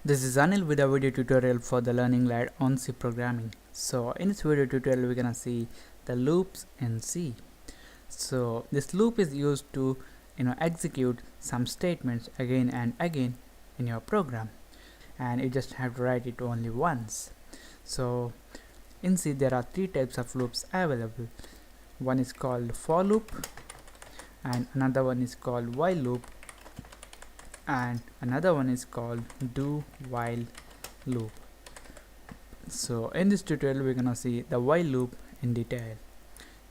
This is Anil with a video tutorial for the Learning Lab on C programming. So in this video tutorial we're gonna see the loops in C. So this loop is used to execute some statements again and again in your program, and you just have to write it only once. So in C there are three types of loops available. One is called for loop, and another one is called while loop, and another one is called do while loop. So in this tutorial we're gonna see the while loop in detail.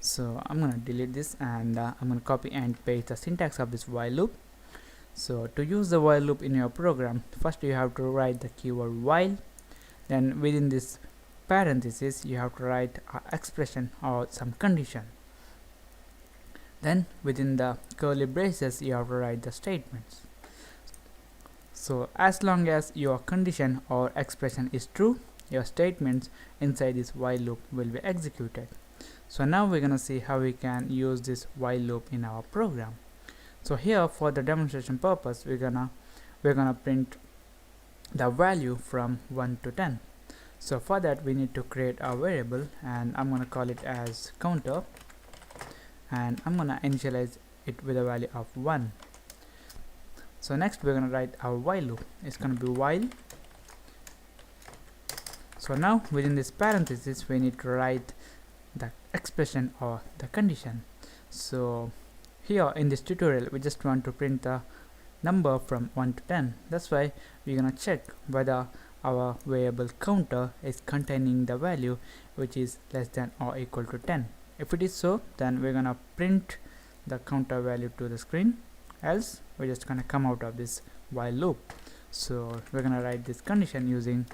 So I'm gonna delete this, and I'm gonna copy and paste the syntax of this while loop. So to use the while loop in your program, first you have to write the keyword while, then within this parenthesis you have to write an expression or some condition, then within the curly braces you have to write the statements. So as long as your condition or expression is true, your statements inside this while loop will be executed. So now we're gonna see how we can use this while loop in our program. So here, for the demonstration purpose, we're gonna print the value from 1 to 10. So for that we need to create a variable, and I'm gonna call it as counter, and I'm gonna initialize it with a value of 1. So next we're gonna write our while loop. It's gonna be while. So now within this parenthesis we need to write the expression or the condition. So here in this tutorial we just want to print the number from 1 to 10. That's why we're gonna check whether our variable counter is containing the value which is less than or equal to 10. If it is so, then we're gonna print the counter value to the screen, else we're just gonna come out of this while loop. So we're gonna write this condition using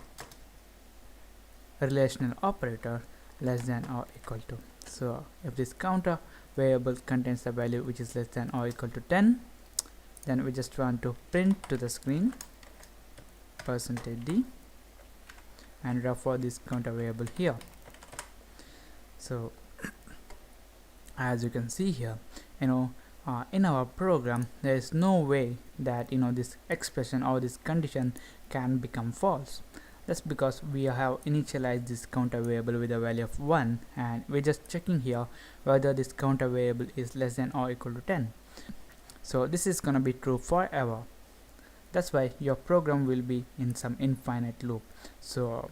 a relational operator less than or equal to. So if this counter variable contains the value which is less than or equal to 10, then we just want to print to the screen %d and refer this counter variable here. So as you can see here, in our program there is no way that this expression or this condition can become false. That's because we have initialized this counter variable with a value of 1, and we're just checking here whether this counter variable is less than or equal to 10. So this is gonna be true forever. That's why your program will be in some infinite loop. So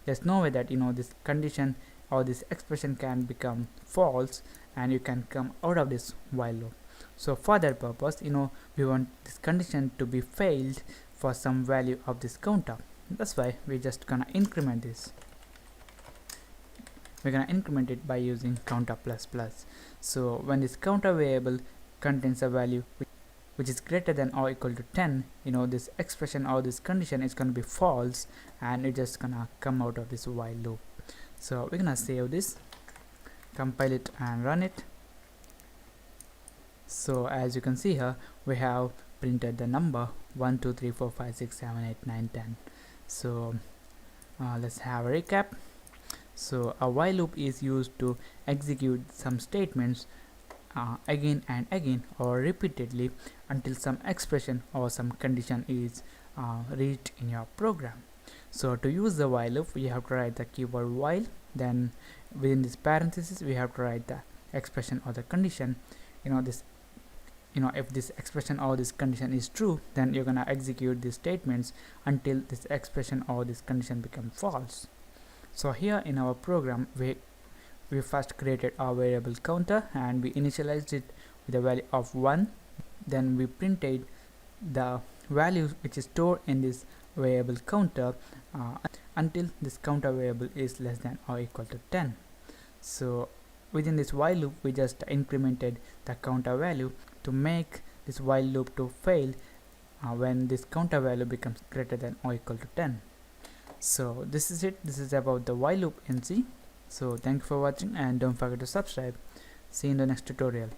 there's no way that this condition or this expression can become false and you can come out of this while loop. So for that purpose, we want this condition to be failed for some value of this counter. That's why we're just gonna increment this. We're gonna increment it by using counter ++. So when this counter variable contains a value which is greater than or equal to 10, this expression or this condition is gonna be false, and it's just gonna come out of this while loop. So we're gonna save this, compile it and run it. So as you can see here, we have printed the number 1 2 3 4 5 6 7 8 9 10. So let's have a recap. So a while loop is used to execute some statements again and again or repeatedly until some expression or some condition is reached in your program. So to use the while loop, we have to write the keyword while, then within this parenthesis we have to write the expression or the condition. If this expression or this condition is true, then you're gonna execute these statements until this expression or this condition becomes false. So here in our program we first created our variable counter, and we initialized it with a value of 1. Then we printed the value which is stored in this variable counter until this counter variable is less than or equal to 10. So within this while loop we just incremented the counter value to make this while loop to fail when this counter value becomes greater than or equal to 10. So this is it. This is about the while loop in C. So thank you for watching, and don't forget to subscribe. See you in the next tutorial.